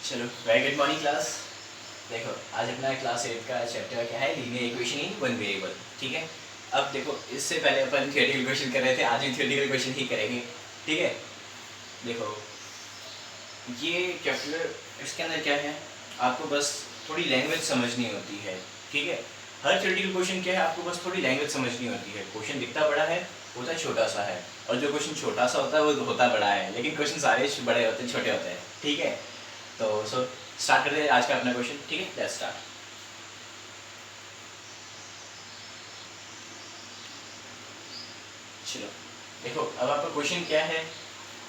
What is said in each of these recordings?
चलो very good morning class. देखो आज अपना क्लास 8 का चैप्टर क्या है, linear equation in one variable. ठीक है, अब देखो इससे पहले अपन थियोरेटिकल क्वेश्चन कर रहे थे, आज भी थियोरेटिकल क्वेश्चन ही करेंगे। ठीक है, देखो ये चैप्टर इसके अंदर क्या है, आपको बस थोड़ी लैंग्वेज समझनी होती है। ठीक है, हर थियोरेटिकल क्वेश्चन क्या है, आपको बस थोड़ी लैंग्वेज समझनी होती है। क्वेश्चन दिखता बड़ा है, होता छोटा सा है, और जो क्वेश्चन छोटा सा होता है वो होता बड़ा है, लेकिन क्वेश्चन सारे बड़े होते हैं, छोटे होते हैं। ठीक है, तो स्टार्ट करते हैं आज का अपना क्वेश्चन। ठीक है, लेट्स स्टार्ट। चलो देखो अब आपका क्वेश्चन क्या है।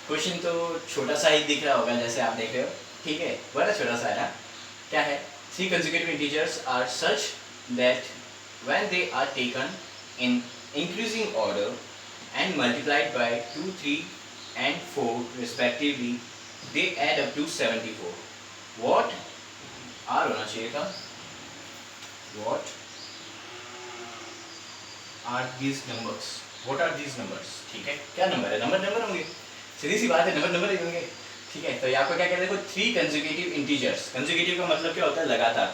क्वेश्चन तो छोटा सा ही दिख रहा होगा, जैसे आप देख रहे हो। ठीक है, बड़ा छोटा सा है ना। क्या है, three consecutive integers are such that when they are taken in increasing order and multiplied by 2, 3 and 4 respectively they add up to 74. What R होना चाहिए था। What are these numbers? What are these numbers? ठीक है, क्या number है, number होंगे, सीधी सी बात है, नंबर ही होंगे। ठीक है, तो यहाँ पर क्या कहते हैं, थ्री कंसेक्यूटिव इंटीजर्स। कंसेक्यूटिव का मतलब क्या होता है, लगातार।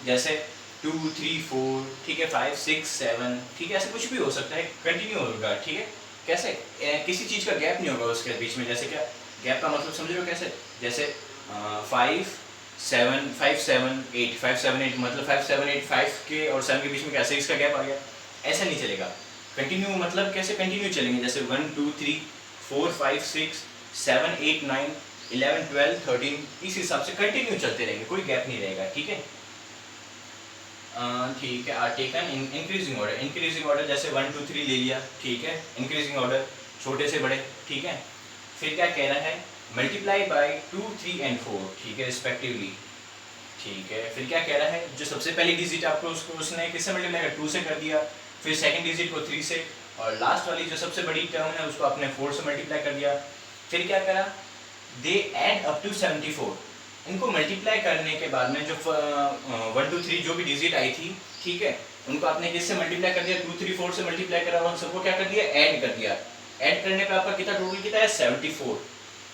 जैसे 2, 3, 4, ठीक है, 5, 6, 7, ठीक है, ऐसे कुछ भी हो सकता है, कंटिन्यू होगा। ठीक है, कैसे, किसी चीज़ का गैप नहीं होगा उसके बीच में। जैसे क्या गैप का मतलब समझ रहे हो, कैसे, जैसे 5, 7, 5, 7, 8, 5, 7, 8 मतलब 5, 7, 8, 5 के और 7 के बीच में क्या 6 का गैप आ गया, ऐसा नहीं चलेगा। कंटिन्यू मतलब कैसे कंटिन्यू चलेंगे, जैसे 1, 2, 3, 4, 5, 6, 7, 8, 9, 11, 12, 13, इस हिसाब से कंटिन्यू चलते रहेंगे, कोई गैप नहीं रहेगा। ठीक है, ठीक है, are taken in increasing order. Increasing order जैसे 1, 2, 3 ले लिया। ठीक है, इंक्रीजिंग ऑर्डर छोटे से बड़े। ठीक है, फिर क्या कह रहा है, मल्टीप्लाई बाय 2, 3 and 4, ठीक है, रिस्पेक्टिवली। ठीक है, फिर क्या कह रहा है, जो सबसे पहली डिजिट आपको उसको उसने किससे मल्टीप्लाई कर, 2 से कर दिया, फिर सेकंड डिजिट को 3 से, और लास्ट वाली जो सबसे बड़ी टर्म है उसको आपने 4 से मल्टीप्लाई कर दिया। फिर क्या करा, दे एड अप टू 74। इनको मल्टीप्लाई करने के बाद में जो 1, 2, 3 जो भी डिजिट आई थी, ठीक है, उनको आपने किससे मल्टीप्लाई कर दिया, 2, 3, 4 से मल्टीप्लाई करा, और सबको क्या कर दिया, ऐड कर दिया। ऐड करने पे आपका कितना टोटल कितना है, 74।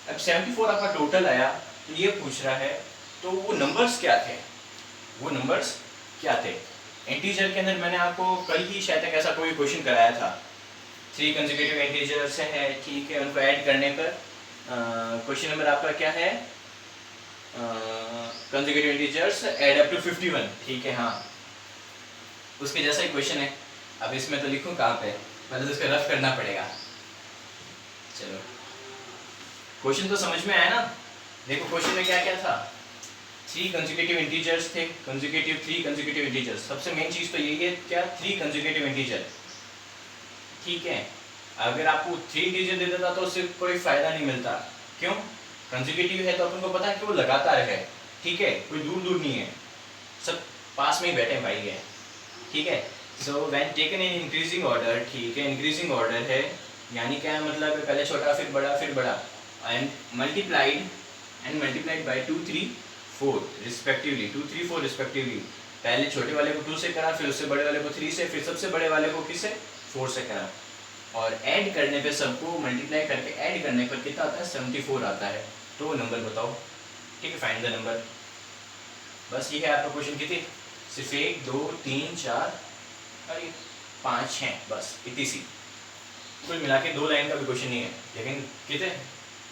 अब 74 आपका टोटल आया, तो ये पूछ रहा है, तो वो नंबर्स क्या थे, वो नंबर्स क्या थे। इंटीजर के अंदर मैंने आपको कल ही शायद तक ऐसा कोई क्वेश्चन कराया था। थ्री कंसेक्यूटिव इंटीजर्स है, ठीक है, उनको ऐड करने पर क्वेश्चन नंबर आपका क्या है, consecutive integers add up to 51। ठीक है, हाँ, उसके जैसा ही क्वेश्चन है। अब इसमें तो लिखूं कहाँ पे, पहले तो इसका रफ करना पड़ेगा। चलो क्वेश्चन तो समझ में आया ना। देखो क्वेश्चन में क्या क्या था, थ्री कंसेक्यूटिव इंटीजर्स थे, कंसेक्यूटिव थ्री कंसेक्यूटिव इंटीजर्स। सबसे मेन चीज तो यही है, क्या, थ्री कंसेक्यूटिव इंटीजर। ठीक है, अगर आपको 3 इंटीजर दे देता तो उससे कोई फायदा नहीं मिलता। क्यों, कंसेक्यूटिव है तो अपन को पता है कि वो लगातार है। ठीक है, कोई दूर दूर नहीं है, सब पास में ही बैठे भाई है। ठीक है, so when taken in increasing order, ठीक है, इंक्रीजिंग ऑर्डर है, यानी क्या मतलब है, पहले छोटा फिर बड़ा, and multiplied by 2, 3, 4 respectively, 2, 3, 4 respectively. पहले छोटे वाले को 2 से करा, फिर उससे बड़े वाले को 3 से, फिर सबसे बड़े वाले को किससे, 4 से करा, और ऐड करने पे सबको मल्टीप्लाई करके ऐड करने पर कितना आता है, 74 आता है। तो नंबर बताओ। ठीक है, फाइंड द नंबर। बस ये है आपका क्वेश्चन। कितने, सिर्फ 1, 2, 3, 4 और 5 हैं, बस इतनी सी। कुल मिला के 2 लाइन का भी क्वेश्चन नहीं है, लेकिन कितने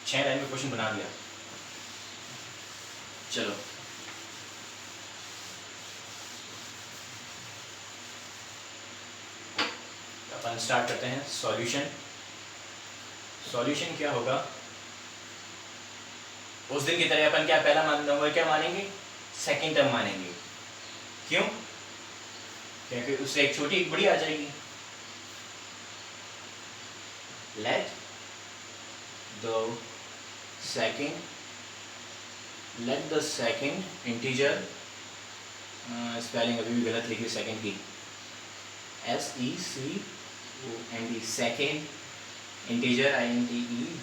6 लाइन में क्वेश्चन बना दिया। चलो अपन स्टार्ट करते हैं सॉल्यूशन। सॉल्यूशन क्या होगा, उस दिन की तरह अपन क्या पहला नंबर क्या मानेंगे, सेकंड टर्म मानेंगे। क्यों, क्योंकि उससे एक छोटी एक बड़ी आ जाएगी। Let the second integer, spelling अभी भी गलत लिखी सेकंड की, SECOND, second integer INTEGER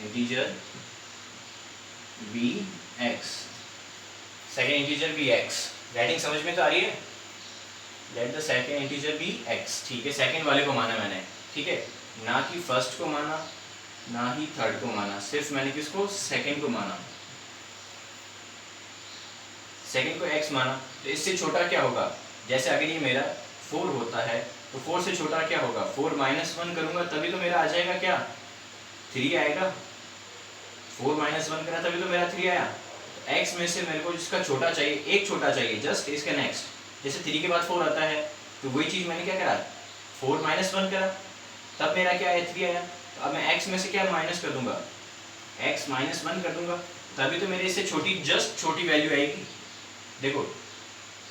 integer BX, second integer BX। Writing समझ में तो आ रही है, let the second integer BX। ठीक है, सेकंड वाले को माना मैंने, ठीक है, ना कि फर्स्ट को माना, ना ही थर्ड को माना, सिर्फ मैंने किसको, सेकंड को माना, सेकंड को x माना। तो इससे छोटा क्या होगा, जैसे अगर ये मेरा 4 होता है तो 4 से छोटा क्या होगा, 4 माइनस 1 करूंगा तभी तो मेरा आ जाएगा क्या, 3 आएगा। 4 माइनस 1 करा तभी तो मेरा 3 आया। तो x में से मेरे को जिसका छोटा चाहिए, एक छोटा चाहिए, जस्ट इसका नेक्स्ट, जैसे 3 के बाद 4 आता है तो वही चीज़ मैंने क्या करा, 4 माइनस 1 करा, तब मेरा क्या आया, 3 आया। तो अब मैं x में से क्या माइनस कर दूंगा, x माइनस 1 कर दूंगा, तभी तो मेरे इससे छोटी, जस्ट छोटी वैल्यू आएगी। देखो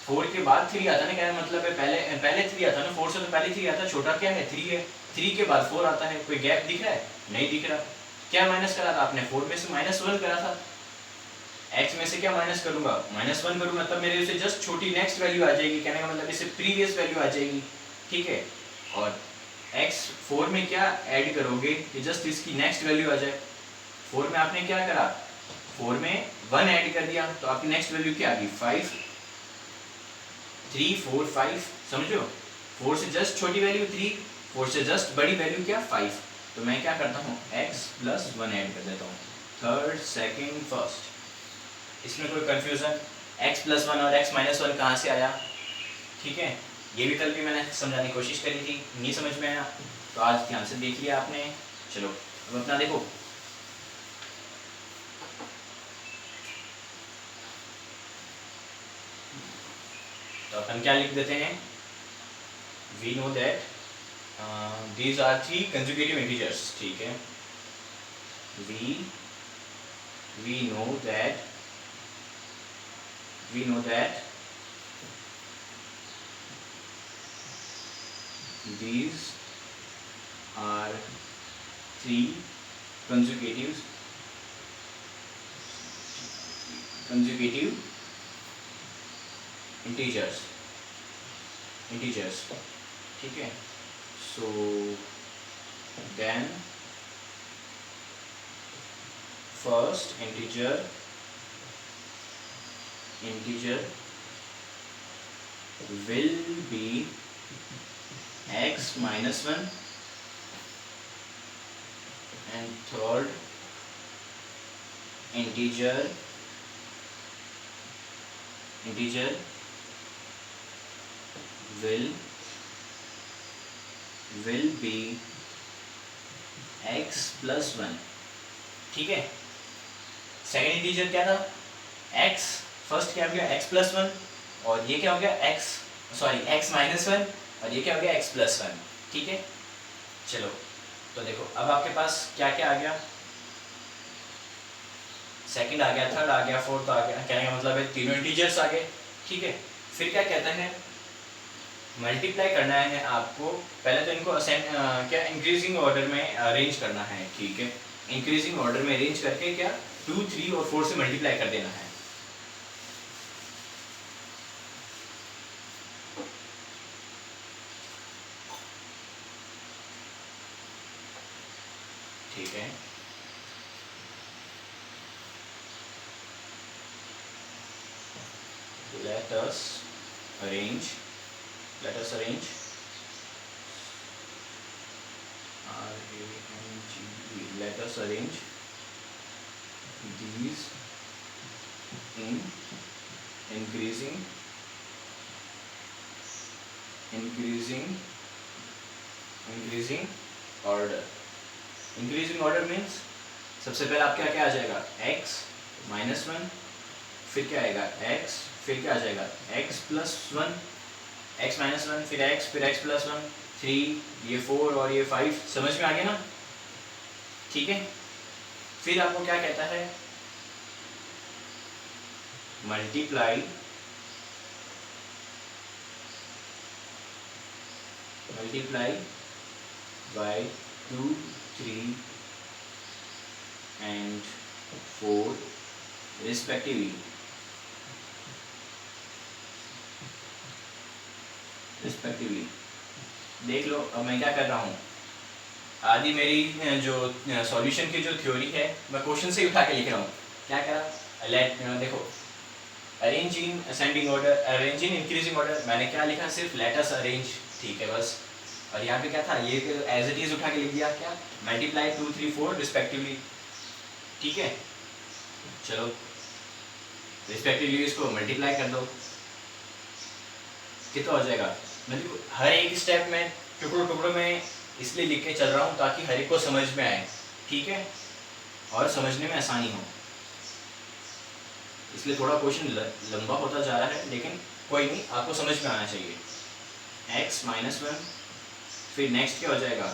4 के बाद 3 आता है ना, क्या मतलब है, पहले 3 आता है ना, 4 से तो पहले 3 आता है, छोटा क्या है, 3 है। 3 के बाद 4 आता है, कोई गैप दिख रहा है, नहीं दिख रहा। क्या माइनस करा था आपने, 4 में से माइनस 1 करा था, x में से क्या माइनस करूंगा, माइनस 1 करूंगा, तब मेरे इससे जस्ट छोटी नेक्स्ट वैल्यू आ जाएगी, कहने का मतलब इससे प्रीवियस वैल्यू आ जाएगी, ठीक है। और x 4 में क्या ऐड करोगे कि जस्ट इसकी नेक्स्ट वैल्यू आ जाए। 4 में आपने क्या करा, 4 में 1 ऐड कर दिया तो आपकी नेक्स्ट वैल्यू क्या आ गई, 5, 3 4 5, समझो। 4 से जस्ट छोटी वैल्यू 3, 4 से जस्ट बड़ी वैल्यू क्या, 5। तो मैं क्या करता हूँ, x प्लस 1 ऐड कर देता हूँ, थर्ड सेकंड फर्स्ट। इसमें कोई कंफ्यूजन, x प्लस 1 और x माइनस 1 कहाँ से आया, ठीक है। ये भी कल भी मैंने समझाने की कोशिश करी थी, नहीं समझ में आया तो आज ध्यान से देख लिया आपने। चलो अब अपना देखो, तो अपन क्या लिख देते हैं, we know that these are 3 consecutive integers, ठीक है। we know that these are 3 consecutive integers, ठीक है। so then first integer will be x minus 1 and third integer will be x plus 1, ठीक है। सेकेंड इंटीजर क्या था, x, first क्या हो गया x प्लस 1 और ये क्या हो गया x माइनस 1 और ये क्या हो गया x प्लस 1, ठीक है। चलो तो देखो अब आपके पास क्या क्या आ गया, सेकंड आ गया, थर्ड आ गया, फोर्थ आ गया, कहने का मतलब है तीनों इंटीजर्स आ गए, ठीक है। फिर क्या कहता है, मल्टीप्लाई करना है आपको, पहले तो इनको क्या इंक्रीजिंग ऑर्डर में अरेंज करना है, ठीक है। इंक्रीजिंग ऑर्डर में अरेंज करके क्या 2 3 और 4 से मल्टीप्लाई कर देना है, ठीक है। let us arrange let us arrange these in increasing order। Increasing order means सबसे पहले आप क्या क्या आ जाएगा, x माइनस 1, फिर क्या आएगा x, फिर क्या आ जाएगा x प्लस 1, x माइनस 1, फिर x प्लस 1, 3, ये 4 और ये 5, समझ में आ गया ना, ठीक है। फिर आपको क्या कहता है, मल्टीप्लाई बाय 2 3 and 4 respectively, देख लो अब मैं क्या कर रहा हूँ, आदि मेरी जो सॉल्यूशन की जो थ्योरी है मैं क्वेश्चन से ही उठा के लिख रहा हूँ। क्या करा, लेट देखो arrange in ascending order, arrange in increasing order, मैंने क्या लिखा, सिर्फ लेट अस अरेंज, ठीक है। बस और यहाँ पे क्या था, ये एज इट इज उठा के लिख दिया, क्या मल्टीप्लाई 2 3 4 रिस्पेक्टिवली, ठीक है। चलो रिस्पेक्टिवली इसको मल्टीप्लाई कर दो, कितना हो जाएगा। मतलब हर एक स्टेप में टुकड़ों टुकड़ों में इसलिए लिख के चल रहा हूँ ताकि हर एक को समझ में आए, ठीक है, और समझने में आसानी हो, इसलिए थोड़ा क्वेश्चन लंबा होता जा रहा है, लेकिन कोई नहीं, आपको समझ में आना चाहिए। x माइनस 1, फिर नेक्स्ट क्या हो जाएगा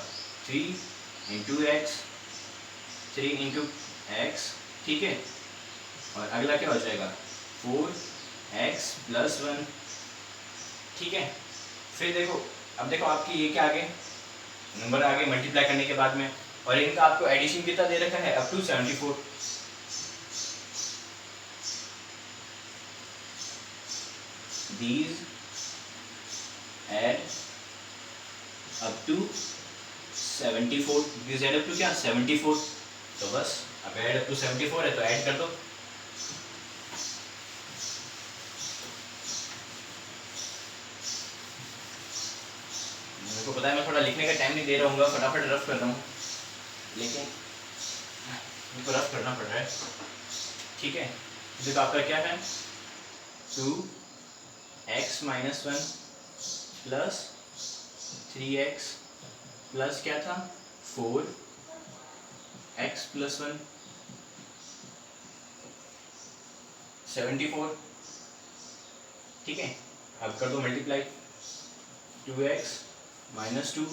3 इंटू एक्स, 3 इंटू एक्स, ठीक है, और अगला क्या हो जाएगा 4x प्लस 1, ठीक है। फिर देखो, अब देखो आपकी ये क्या आगे नंबर आगे मल्टीप्लाई करने के बाद में, और इनका आपको एडिशन कितना दे रखा है, up to 74। These add up to 74, these add up to क्या 74, तो बस अब add up to 74 है तो ऐड कर दो। मेरे को पता है मैं थोड़ा लिखने का टाइम नहीं दे रहा हूँ, फटाफट रफ कर रहा हूँ, लेकिन मेरे को रफ करना पड़ रहा है, ठीक है। देखो आपका क्या है 2x minus 1 plus 3x plus क्या था 4x प्लस 1 74, ठीक है। अब कर दो multiply 2x minus 2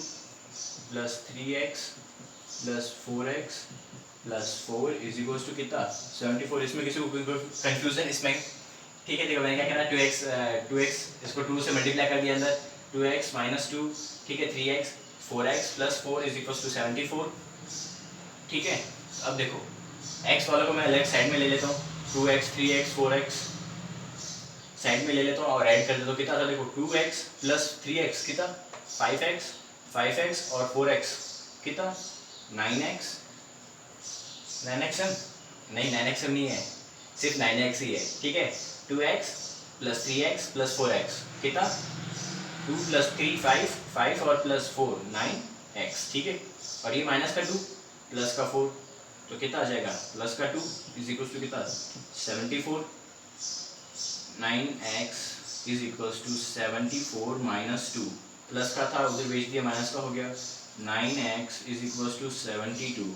plus 3x plus 4x plus 4 is equals to कितना 74। इसमें किसी को कंफ्यूजन इसमें, ठीक है। देखो मैंने क्या करा 2x इसको 2 से मल्टीप्लाई कर दिया अंदर, 2x माइनस 2, ठीक है, 3x 4x plus 4 is equals to 74, ठीक है। अब देखो x वालों को मैं अलग साइड में ले लेता हूँ, 2x 3x 4x साइड में ले लेता हूँ और ऐड कर देता हूँ, कितना था देखो 2x प्लस 3x कितना 5x और 4x कितना 9x, 9x नहीं 9x नहीं है, सिर्फ 9x ही है, ठीक है। 2x plus 3x plus 4x कितना 2 प्लस 3 5 और प्लस 4 9x, ठीक है। और ये माइनस का 2 प्लस का 4 तो कितना आ जाएगा प्लस का 2 इज इक्वल टू कितना 74, 9x is equal to 74 minus 2 plus का था उधर भेज दिया माइनस का हो गया, 9x इज इक्वल टू 72,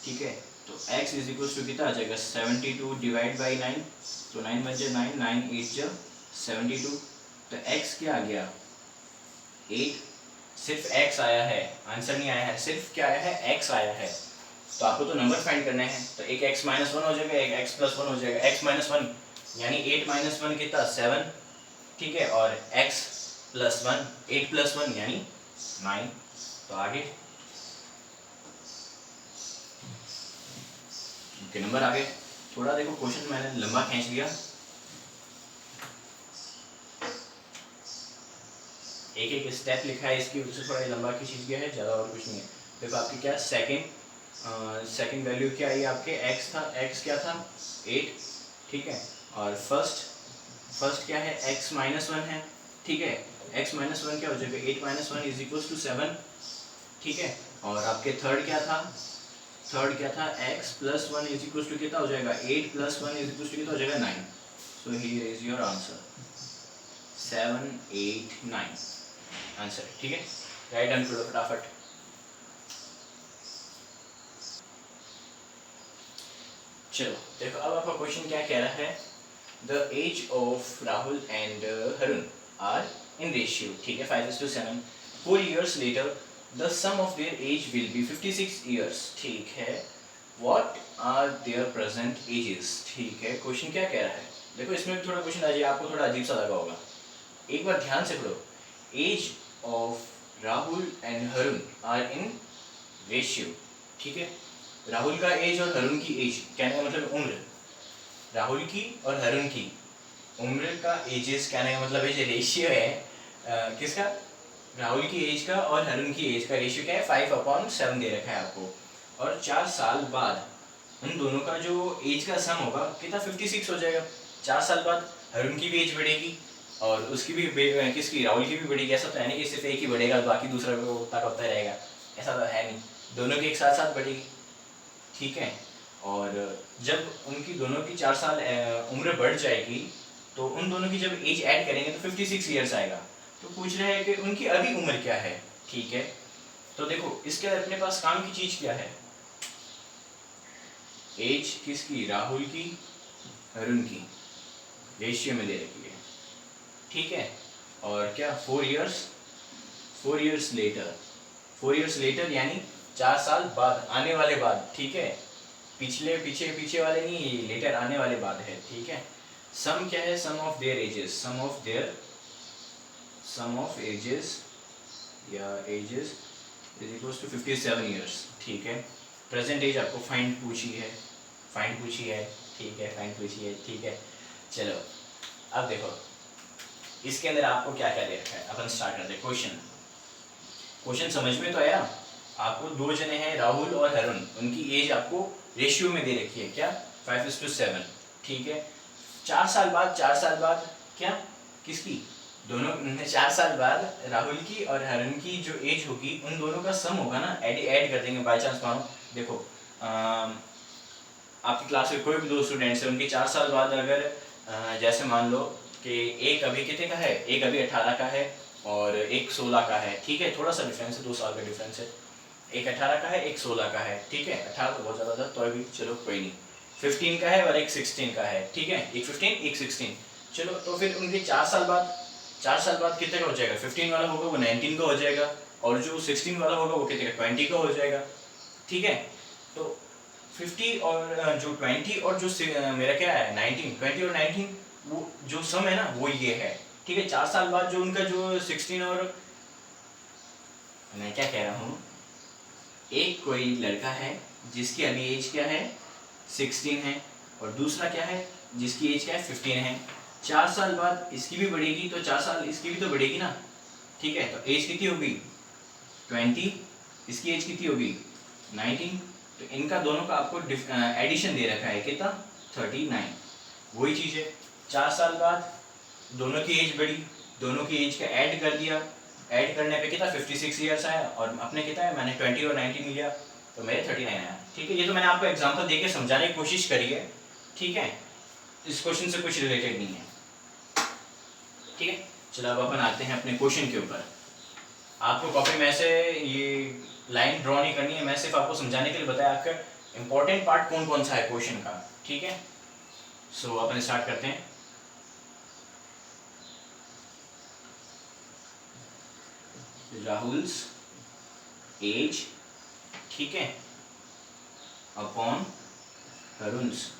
ठीक है। तो x इज इक्वल टू कितना आ जाएगा 72 डिवाइड बाई 9, तो 9 बचे 9 9 8 जा 72, तो x क्या आ गया 8, सिर्फ x आया है, आंसर नहीं आया है, सिर्फ क्या आया है x आया है। तो आपको तो नंबर फाइंड करने हैं, तो एक x माइनस 1 हो जाएगा, एक x प्लस 1 हो जाएगा। x माइनस 1 यानी 8 माइनस 1 कितना 7, ठीक है, और x प्लस 1 8 प्लस 1 यानी 9। तो आगे के नंबर आगे थोड़ा देखो, क्वेश्चन मैंने लंबा खींच लिया, एक एक स्टेप लिखा है इसकी वजह से थोड़ा लंबा खींच गया है, ज़्यादा और कुछ नहीं है। देखो आपकी क्या सेकंड वैल्यू क्या आई आपके x था, x क्या था 8, ठीक है, और फर्स्ट क्या है x माइनस 1 है, ठीक है। x माइनस 1 क्या हो जाएगा 8 माइनस 1 इज इक्वल टू 7, ठीक है। और आपके थर्ड क्या था x plus 1 is equal to कितना हो जाएगा 8 प्लस 1 इज इक्वल टू कितना हो जाएगा 9। So here is your answer 7 8 9 answer, ठीक है। राइट डाउन करो फटाफट। चलो देखो अब आपका क्वेश्चन क्या कह रहा है, the age of Rahul and Harun are in ratio, ठीक है 5:7, 4 years later the sum of their age will be 56 years, ठीक है। what are their present ages, ठीक है। क्वेश्चन क्या कह रहा है, देखो इसमें भी थोड़ा क्वेश्चन अजीब, आपको थोड़ा अजीब सा लगा होगा, एक बार ध्यान से पढ़ो। Age of Rahul and Harun are in ratio, ठीक है। राहुल का एज और हरुण की एज कहने का मतलब उम्र, राहुल की और हरुण की उम्र का एजेस कहने का मतलब है रेशियो है किसका, राहुल की एज का और हरुण की एज का रेशियो क्या है 5/7 दे रखा है आपको, और 4 साल बाद उन दोनों का जो एज का सम होगा कितना 56 हो जाएगा। 4 साल बाद हरुण की भी एज बढ़ेगी और उसकी भी किसकी, राहुल की भी बढ़ेगी। ऐसा तो है नहीं कि सिर्फ एक ही बढ़ेगा बाकी दूसरा को उतना का उतना रहेगा, ऐसा तो है नहीं, दोनों की एक साथ साथ बढ़ेगी, ठीक है। और जब उनकी दोनों की 4 साल उम्र बढ़ जाएगी तो उन दोनों की जब एज ऐड करेंगे तो 56 ईयर्स आएगा। तो पूछ रहे हैं कि उनकी अभी उम्र क्या है, ठीक है। तो देखो इसके अपने पास काम की चीज़ क्या है, एज किसकी, राहुल की, अरुण की, रेशियो में दे रखी है, ठीक है। और क्या 4 इयर्स लेटर, 4 इयर्स लेटर यानी 4 साल बाद, आने वाले बाद, ठीक है। पिछले पीछे वाले नहीं, लेटर आने वाले बाद है, ठीक है। सम क्या है, sum of their ages, sum of ages या ages is equals to 57 years, ठीक है। प्रेजेंट एज आपको फाइंड पूछी है, ठीक है, ठीक है। चलो अब देखो इसके अंदर आपको क्या क्या दे रखा है, अपन स्टार्ट करते हैं। क्वेश्चन समझ में तो आया आपको, 2 जने हैं राहुल और अरुण, उनकी एज आपको रेशियो में दे रखी है, क्या 5:7, ठीक है। 4 साल बाद क्या, किसकी, दोनों 4 साल बाद राहुल की और अरुण की जो एज होगी उन दोनों का सम होगा ना, ऐड कर देंगे। बाई चांस मानो देखो आपकी क्लास में कोई भी 2 स्टूडेंट्स हैं, उनके 4 साल बाद अगर जैसे मान लो कि एक अभी कितने का है, एक अभी 18 का है और एक 16 का है, ठीक है। थोड़ा सा डिफरेंस है, 2 साल का डिफरेंस है, एक 18 का है एक 16 का है, ठीक है। 18 तो बहुत ज़्यादा था तो अभी चलो कोई नहीं, 15 का है और एक 16 का है, ठीक है। एक 15 एक 16, चलो। तो फिर उनके 4 साल बाद कितने का हो जाएगा, 15 वाला होगा वो 19 का हो जाएगा और जो 16 वाला होगा वो कितने का, 20 का हो जाएगा, ठीक है। तो 50 और जो 20 और जो मेरा क्या है 19, 20 और 19 वो जो सम है ना वो ये है, ठीक है। 4 साल बाद जो उनका जो 16 और, मैं क्या कह रहा हूँ, एक कोई लड़का है जिसकी अभी एज क्या है 16 है और दूसरा क्या है जिसकी एज क्या है 15 है। 4 साल बाद इसकी भी बढ़ेगी तो 4 साल इसकी भी तो बढ़ेगी ना, ठीक है। तो एज कितनी होगी 20, इसकी एज कितनी होगी 19, तो इनका दोनों का आपको एडिशन दे रखा है कितना 39। वही चीज़ है, 4 साल बाद दोनों की एज बढ़ी, दोनों की एज का ऐड कर दिया, ऐड करने पे कितना 56 ईयर्स आया और अपने कितना है, मैंने 20 और 19 लिया तो मेरे 39 आया, ठीक है। ये तो मैंने आपको एग्जांपल देके समझाने की कोशिश करी है, ठीक है। इस क्वेश्चन से कुछ रिलेटेड नहीं है, ठीक है। चलो अब अपन आते हैं अपने क्वेश्चन के ऊपर। आपको कॉपी में से ये लाइन ड्रॉ नहीं करनी है, मैं सिर्फ आपको समझाने के लिए बताया आपका इंपॉर्टेंट पार्ट कौन कौन सा है क्वेश्चन का, ठीक है। सो अपन स्टार्ट करते हैं। राहुल्स एज, ठीक है, अपॉन अरुण्स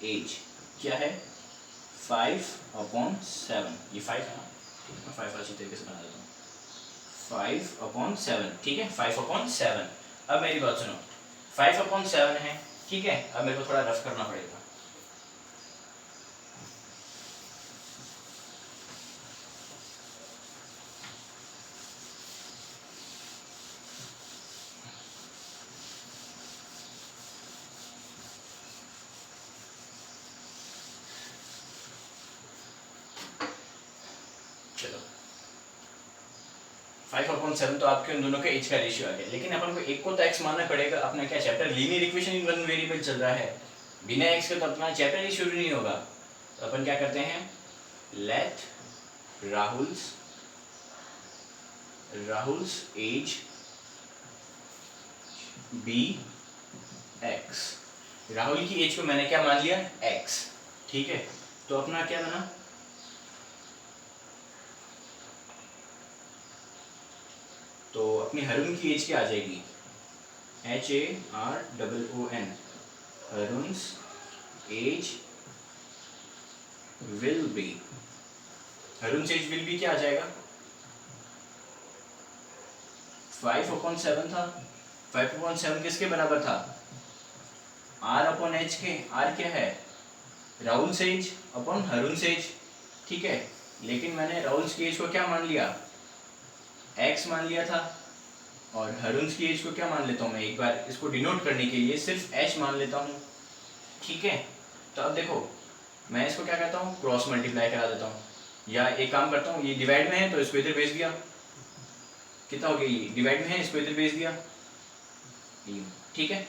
एज क्या है 5/7, ये 5 है ना, मैं 5 अच्छी तरीके से बना देता हूँ, 5/7, ठीक है, 5/7। अब मेरी बात सुनो, 5/7 है, ठीक है। अब मेरे को थोड़ा रफ करना पड़ेगा, चलो 5/7 तो आपके उन दोनों के एज का रेशियो आ गया, लेकिन अपन को एक को तो एक्स मानना पड़ेगा। अपना क्या chapter linear equation in one variable चल रहा है, बिना एक्स के तो अपना चैप्टर ही शुरू नहीं होगा। तो अपन क्या करते हैं, let Rahul's age be x. Rahul की एज को मैंने क्या मान लिया एक्स, ठीक है। तो अपना क्या बना, तो अपनी अरुण की एज क्या आ जाएगी HAROON, Haroon's age will be, Haroon's age will be क्या आ जाएगा 5/7 था, 5/7 किसके बराबर था R/H के, R क्या है Rahul age upon Arun age, ठीक है। लेकिन मैंने राहुल की एज को क्या मान लिया x मान लिया था और अरुण की एज को क्या मान लेता हूँ मैं, एक बार इसको डिनोट करने के लिए सिर्फ h मान लेता हूँ, ठीक है। तो अब देखो मैं इसको क्या करता हूँ, क्रॉस मल्टीप्लाई करा देता हूँ, या एक काम करता हूँ, ये डिवाइड में है तो इसको इधर भेज दिया, कितना हो गया, ये डिवाइड में है इसको इधर भेज दिया, ठीक है,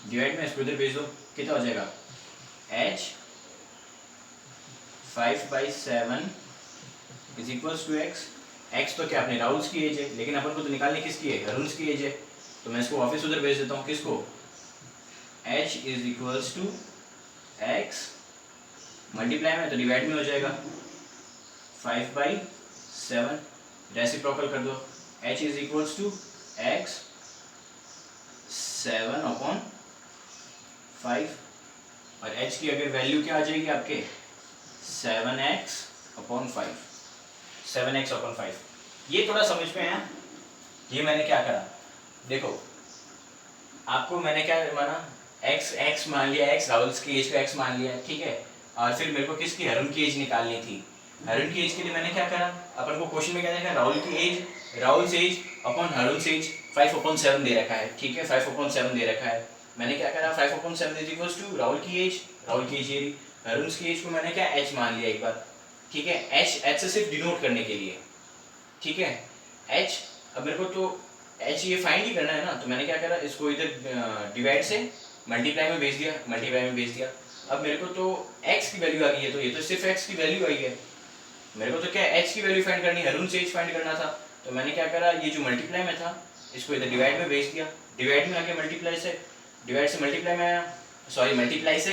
डिवाइड में इसको इधर भेज दो, कितना हो जाएगा, h 5/7 is equals to x। x तो क्या अपने राहुल्स की एज है, लेकिन अपन को तो निकालने किसकी है, हरुन्स की एज है, तो मैं इसको वापस उधर भेज देता हूँ, किसको, h is equals to x, multiply में तो डिवाइड में हो जाएगा, 5/7, रेसिप्रोकल कर दो, h is equals to x 7/5, और h की अगर वैल्यू क्या आ जाएगी आपके 7x/5, 7x/5। ये थोड़ा समझ में आया, ये मैंने क्या करा, देखो आपको मैंने क्या माना, x मान लिया, x राहुल्स की एज को x मान लिया, ठीक है, और फिर मेरे को किसकी, हरुण की एज निकालनी थी, हरुण की एज के लिए मैंने क्या करा, अपन को क्वेश्चन में क्या देखा, राहुल की age, Rahul's age upon Haroon's age 5/7 दे रखा है, ठीक है, 5/7 दे रखा है, मैंने क्या करा, 5/7 इज इक्वल्स टू राहुल की एज, राहुल की एज ये, हरुन्स की एज को मैंने क्या h मान लिया एक बार, ठीक है, h से सिर्फ डिनोट करने के लिए, ठीक है, h, अब मेरे को तो h ये फाइंड ही करना है ना, तो मैंने क्या करा, इसको इधर डिवाइड से मल्टीप्लाई में भेज दिया, मल्टीप्लाई में भेज दिया, अब मेरे को तो x की वैल्यू आ गई है, तो ये तो सिर्फ x की वैल्यू आई है, मेरे को तो क्या h की वैल्यू फाइंड करनी है, हरुण से h फाइंड करना था, तो मैंने क्या करा, ये जो मल्टीप्लाई में था इसको इधर डिवाइड में भेज दिया, डिवाइड में आ गया मल्टीप्लाई से, डिवाइड से मल्टीप्लाई में आया, सॉरी मल्टीप्लाई से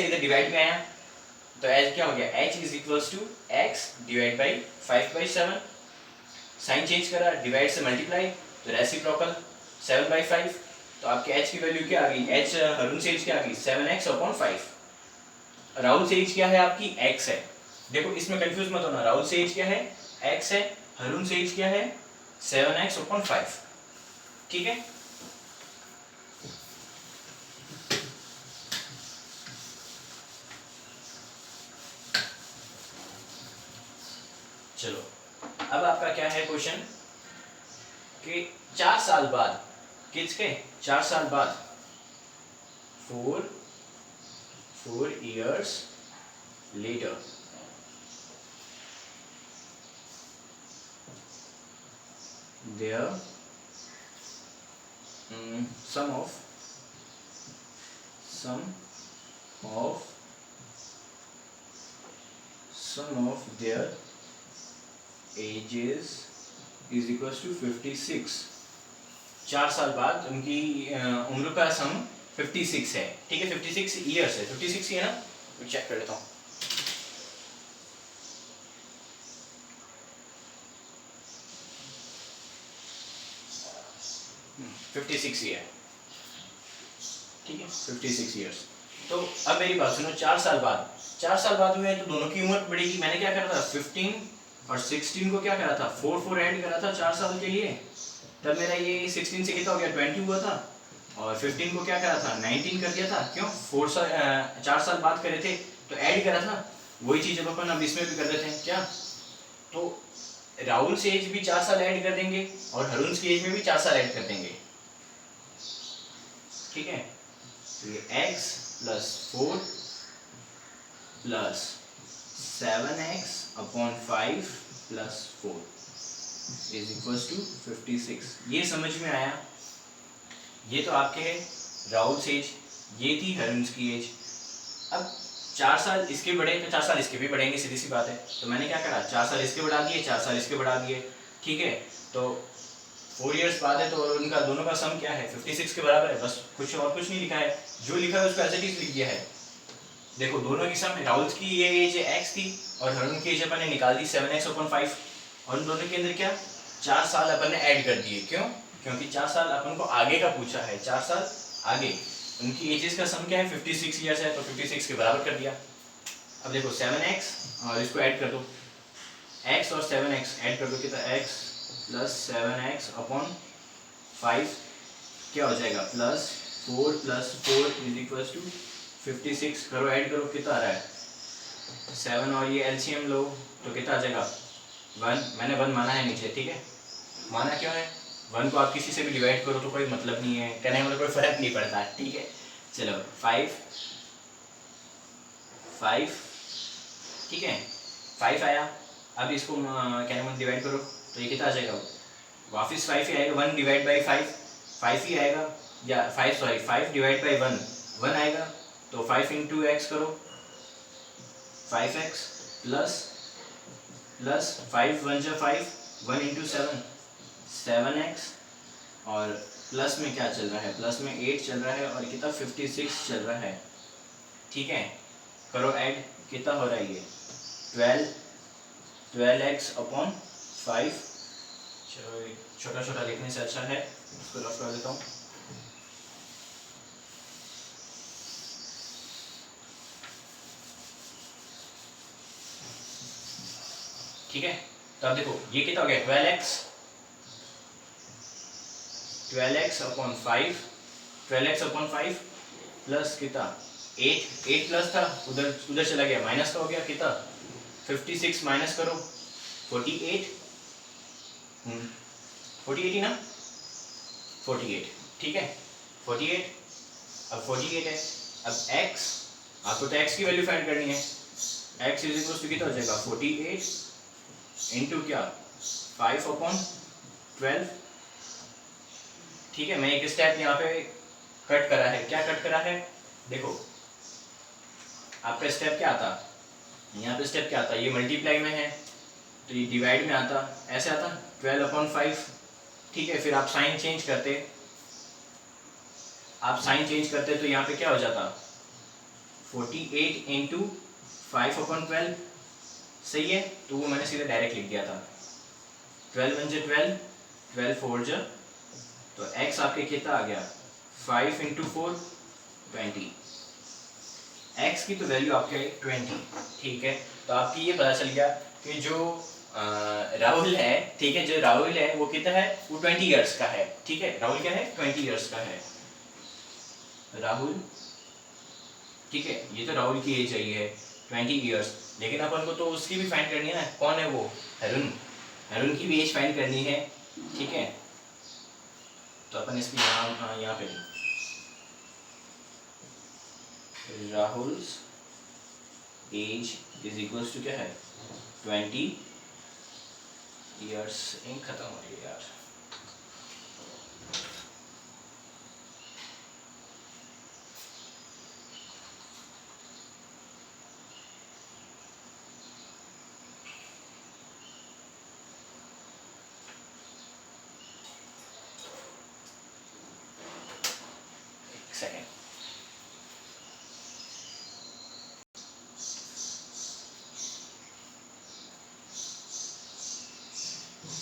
इधर डिवाइड में आया, तो h क्या हो गया, h is equals to x divide by 5/7, sign change करा, डिवाइड से मल्टीप्लाई तो रेसिप्रोकल 7/5, तो आपके h की वैल्यू क्या आ गई, h हरुण से एज क्या आ गई 7x/5, राहुल से एज क्या है आपकी x है, देखो इसमें कंफ्यूज मत होना, राहुल से एज क्या है x है, हरुण से एज क्या है 7x/5, ठीक है। चलो अब आपका क्या है क्वेश्चन कि 4 साल बाद, किसके 4 साल बाद, 4 years later, there some of their ages is equals to 56, 4 साल बाद उनकी उम्र का सम 56 है, ठीक है, 56 ईयर्स है, 56 ही है ना, तो चेक कर लेता हूँ, फिफ्टी सिक्स ईयर, ठीक है, 56 ईयर्स। तो अब मेरी बात सुनो, 4 साल बाद हुए हैं तो दोनों की उम्र बढ़ेगी, मैंने क्या करा था 15 और 16 को क्या करा था 4 ऐड करा था 4 साल के लिए, तब मेरा ये 16 से कितना हो गया 20 हुआ था, और 15 को क्या करा था 19 कर दिया था, क्यों 4 साल बाद करे थे तो ऐड करा था, वही चीज अब अपन अब इसमें भी कर देते हैं क्या, तो राहुल से एज भी 4 साल ऐड कर देंगे और हरुण की एज में भी 4 साल ऐड कर देंगे, ठीक है, तो ये x + 4 + 7x/5 + 4 is equals to 56, ये समझ में आया, ये तो आपके है राहुल से एज, ये थी हरुण की एज, अब 4 साल इसके बढ़े तो 4 साल इसके भी बढ़ेंगे, सीधी सी बात है, तो मैंने क्या करा 4 साल इसके बढ़ा दिए, 4 साल इसके बढ़ा दिए, ठीक है, तो 4 इयर्स बाद है तो उनका दोनों का सम क्या है 56 के बराबर है, बस कुछ और कुछ नहीं लिखा है, जो लिखा है उसको एज इट इज लिख दिया है, देखो दोनों की सम, राहुल की ये एज x थी और हरुण की एज अपन ने निकाल दी 7x/5, और उन दोनों के अंदर क्या 4 साल अपन ने ऐड कर दिए, क्यों, क्योंकि 4 साल अपन को आगे का पूछा है, 4 साल आगे, उनकी एजेस का सम क्या है 56 ईयर्स है, तो 56 के बराबर कर दिया, अब देखो 7x और इसको ऐड कर दो, x और 7x ऐड कर दो, कितना x + 7x/5 क्या हो जाएगा +4 + 4 = 56, करो ऐड करो, कितना आ रहा है 7, और ये एलसीएम लो तो कितना आ जाएगा 1, मैंने 1 माना है नीचे, ठीक है, माना क्यों है, 1 को आप किसी से भी डिवाइड करो तो कोई मतलब नहीं है, कहने में कोई फर्क नहीं पड़ता, ठीक है, चलो 5 5, ठीक है 5 आया। अब इसको क्या नाम डिवाइड करो तो ये कितना आ जाएगा, वापस 5 ही आएगा, 1 डिवाइड बाई 5 5 ही आएगा, या 5 सॉरी 5 डिवाइड बाई 1 1 आएगा। तो 5 इंटू एक्स करो, 5x प्लस प्लस 5 1 जा 5, 1 इंटू 7 7x, और प्लस में क्या चल रहा है, प्लस में 8 चल रहा है, और कितना 56 चल रहा है, ठीक है। करो ऐड, कितना हो रहा है ये 12x अपॉन 5। चलो छोटा छोटा लिखने से अच्छा है, इसको रफ कर देता हूँ। ठीक है, तो अब देखो ये कितना हो गया 12x upon 5, 12x upon 5 plus कितना 8 प्लस था, उधर उधर चला गया, माइनस का हो गया, कितना 56 माइनस करो 48, 48 ही ना, 48, ठीक है 48। अब 48 है, अब x, आपको तो x की वैल्यू फाइंड करनी है, x इज इक्वल टू कितना हो जाएगा 48 इंटू क्या 5 अपॉन 12, ठीक है। मैं एक स्टेप यहाँ पे कट करा है, क्या कट करा है, देखो आपका स्टेप क्या आता, यहाँ पे स्टेप क्या आता, ये मल्टीप्लाई में है तो ये डिवाइड में आता, ऐसे आता 12 अपॉन 5, ठीक है। फिर आप साइन चेंज करते, तो यहाँ पे क्या हो जाता 48 इंटू 5 अपॉन 12, सही है। तो वो मैंने सीधे डायरेक्ट लिख दिया था, 12 1 जा 12, 12 4 जा, तो x आपके कितना आ गया 5 इंटू 4 20, x की तो वैल्यू आपके 20, ठीक है। तो आपकी ये पता चल गया कि जो राहुल है, ठीक है, जो राहुल है वो कितना है, वो 20 इयर्स का है, ठीक है। राहुल क्या है 20 इयर्स का है राहुल, ठीक है। ये तो राहुल की एज आई है 20 इयर्स, लेकिन अपन को तो उसकी भी फाइंड करनी है ना, कौन है वो, हरुण की भी एज फाइंड करनी है, ठीक है। तो अपन इसकी यहाँ पे Rahul's age is equals to क्या है 20 इयर्स, इंक खत्म हो रही है यार। एक सेकेंड,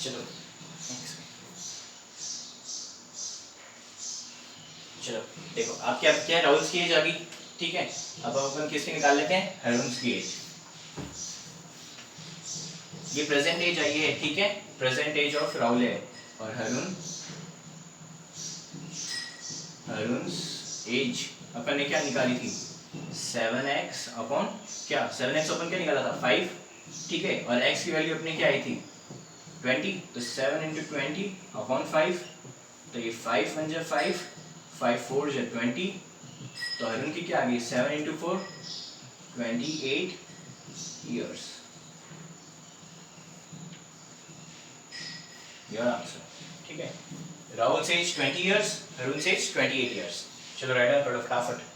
चलो चलो देखो आपके अब क्या राहुल की एज आ गई, ठीक है। अब अपन किसकी निकाल लेते हैं, हरुण की एज। ये प्रेजेंट एज आई है, ठीक है, प्रेजेंट एज ऑफ राहुल है, और हरुण एज अपन ने क्या निकाली थी 7x अपॉन क्या, 7x अपॉन क्या निकाला था 5, ठीक है। और x की वैल्यू अपनी क्या आई थी 20, तो 7 इंटू 20 अपॉन 5, तो ये 5 1 जा 5, 5 4 जा 20, तो हरुण की क्या आ गई 7 इंटू 4 28 ईयर्स, योर आंसर, ठीक है। Rahul says 20 years, Harun says 28 years. चलो राइट डाउन करो फटाफट।